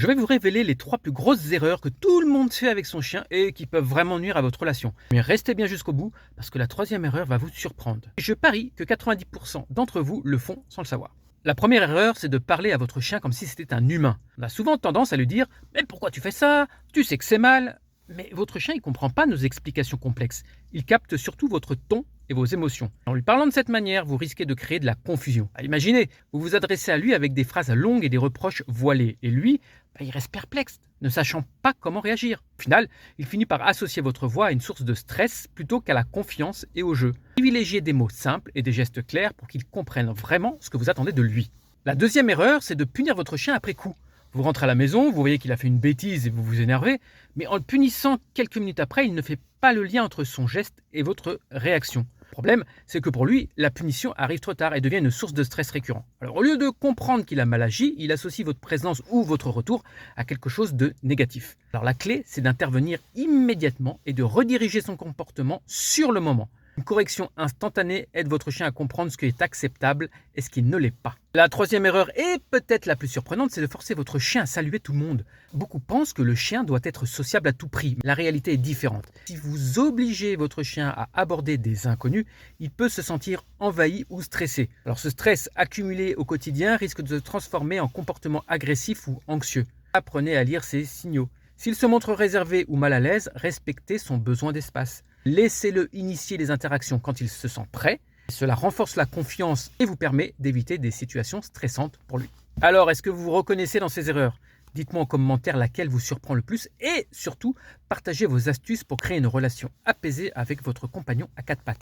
Je vais vous révéler les 3 plus grosses erreurs que tout le monde fait avec son chien et qui peuvent vraiment nuire à votre relation. Mais restez bien jusqu'au bout parce que la troisième erreur va vous surprendre. Et je parie que 90% d'entre vous le font sans le savoir. La première erreur, c'est de parler à votre chien comme si c'était un humain. On a souvent tendance à lui dire « Mais pourquoi tu fais ça? Tu sais que c'est mal !» Mais votre chien, il ne comprend pas nos explications complexes. Il capte surtout votre ton et vos émotions. En lui parlant de cette manière, vous risquez de créer de la confusion. Imaginez, vous vous adressez à lui avec des phrases longues et des reproches voilés. Et lui, il reste perplexe, ne sachant pas comment réagir. Au final, il finit par associer votre voix à une source de stress plutôt qu'à la confiance et au jeu. Privilégiez des mots simples et des gestes clairs pour qu'il comprenne vraiment ce que vous attendez de lui. La deuxième erreur, c'est de punir votre chien après coup. Vous rentrez à la maison, vous voyez qu'il a fait une bêtise et vous vous énervez, mais en le punissant quelques minutes après, il ne fait pas le lien entre son geste et votre réaction. Le problème, c'est que pour lui, la punition arrive trop tard et devient une source de stress récurrent. Alors au lieu de comprendre qu'il a mal agi, il associe votre présence ou votre retour à quelque chose de négatif. Alors la clé, c'est d'intervenir immédiatement et de rediriger son comportement sur le moment. Une correction instantanée aide votre chien à comprendre ce qui est acceptable et ce qui ne l'est pas. La troisième erreur, et peut-être la plus surprenante, c'est de forcer votre chien à saluer tout le monde. Beaucoup pensent que le chien doit être sociable à tout prix, mais la réalité est différente. Si vous obligez votre chien à aborder des inconnus, il peut se sentir envahi ou stressé. Alors ce stress accumulé au quotidien risque de se transformer en comportement agressif ou anxieux. Apprenez à lire ces signaux. S'il se montre réservé ou mal à l'aise, respectez son besoin d'espace. Laissez-le initier les interactions quand il se sent prêt. Cela renforce la confiance et vous permet d'éviter des situations stressantes pour lui. Alors, est-ce que vous vous reconnaissez dans ces erreurs? Dites-moi en commentaire laquelle vous surprend le plus et surtout, partagez vos astuces pour créer une relation apaisée avec votre compagnon à 4 pattes.